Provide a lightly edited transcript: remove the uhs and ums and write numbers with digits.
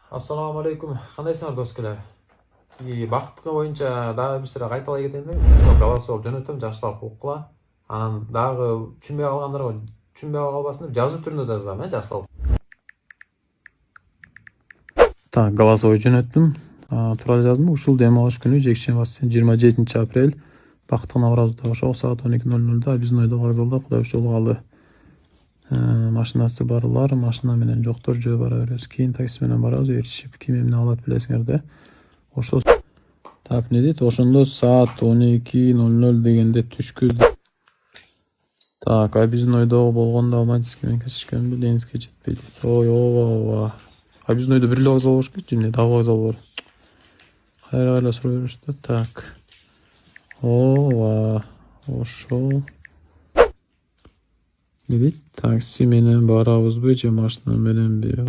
Assalamu alaikum. Кандайсыңар доскелер? Бактыкы боюнча дагы бир сыра кайталай кетейин деп. Голосо жөнөтөм, жакшылап окула. Анан дагы түшүнбөй калгандарга түшүнбөй калбасын деп жазуу түрүндө да жазам, жакшылап. Так, голосо жөнөттүм. Тура жаздым. Ушул дем алыш күнү жекшемби 27 апрель. Бактыгына барабыз да ошол саат 12:00 биздин ойдо вокзалда Кудай ушул калды. Машинасы барлар, машина менен жоктор жөө бара беребиз. Кийин такси менен барабыз, ээрчишип ким эмне алат билесиңер да. Ошол так не дейт? Ошондо саат 12:00 дегенде түшкү. Так, биздин ойдо болгондо Алматинский менен кесишкенби, Ленинский жетпейт. Ой, ооба. Биздин ойдо бир эле вокзал болуш керек, эмне дагы вокзал бар. Кайра сурап беришти. Так. Ооба. Ошол. Не дейт? Такси менен барабызбы же машина мененби?